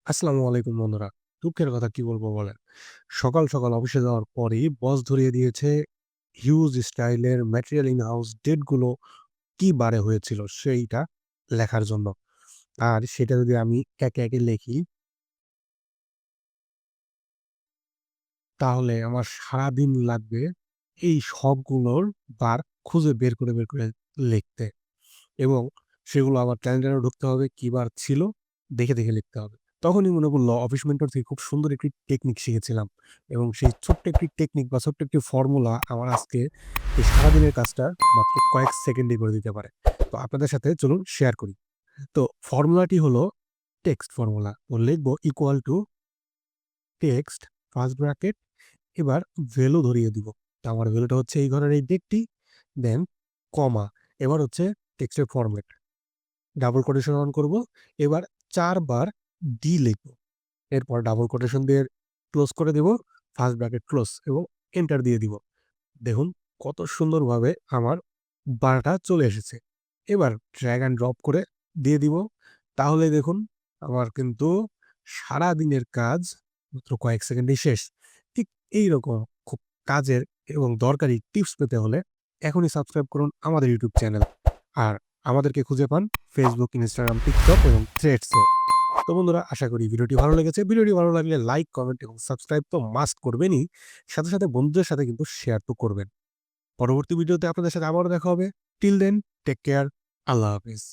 আসসালামু আলাইকুম বন্ধুরা। দুঃখের কথা কি বলবো বলেন? সকাল, সকাল অফিসে যাওয়ার পরেই বস ধরিয়ে দিয়েছে হিউজ স্টাইলের ম্যাটেরিয়াল ইন হাউস ডেট গুলো কি বারে হয়েছিল সেইটা লেখার জন্য। আর সেটা যদি আমি একে, একে লিখি তাহলে আমার সারাদিন লাগবে এই সবগুলোর বার খুঁজে বের করে লিখতে। এবং সেগুলো আবার ক্যালেন্ডারেও ঢুকতে হবে কি বার ছিল দেখে লিখতে হবে। তখনই মনে পড়ল অফিস মেন্টর থেকে খুব সুন্দর একটি টেকনিক শিখেছিলাম এবং সেই ছোট্ট একটি টেকনিক বা ছোট্ট একটি ফর্মুলা আমার আজকে এই সারাদিনের কাজটা মাত্র কয়েক সেকেন্ডে করে দিতে পারে। তো আপনাদের সাথে চলুন শেয়ার করি। তো ফর্মুলাটি হলো টেক্সট ফর্মুলা। তো লিখব equal to text first bracket এবার ভ্যালু ধরিয়ে দিব। তো আমার ভ্যালুটা হচ্ছে এই ঘরের এই ডেটটি দেন কমা এবার হচ্ছে টেক্সটের ফরম্যাট। ডাবল কোটেশন অন করব। এবার ৪ বার ডি লিখব। এরপর ডাবল কোটেশন দিয়ে ক্লোজ করে দেব, ফার্স্ট ব্র্যাকেট ক্লোজ এবং এন্টার দিয়ে দিব। দেখুন কত সুন্দরভাবে আমার বারটা চলে এসেছে। এবার ড্র্যাগ অ্যান্ড ড্রপ করে দিয়ে দিব। তাহলে দেখুন আমার কিন্তু সারাদিনের কাজ মাত্র কয়েক সেকেন্ডেই শেষ। ঠিক এইরকম খুব কাজের এবং দরকারি টিপস পেতে হলে এখনই সাবস্ক্রাইব করুন আমাদের ইউটিউব চ্যানেল। আর আমাদেরকে খুঁজে পান ফেসবুক, ইনস্টাগ্রাম, টিকটক এবং থ্রেডসে। তো বন্ধুরা আশা করি ভিডিওটি ভালো লেগেছে। ভিডিওটি ভালো লাগলে লাইক, কমেন্ট এবং সাবস্ক্রাইব তো মাস্ট করবেনই। সাথে, সাথে বন্ধুদের সাথে কিন্তু শেয়ার তো করবেন। পরবর্তী ভিডিওতে আপনাদের সাথে আবারও দেখা হবে। Till then take care. আল্লাহ হাফেজ।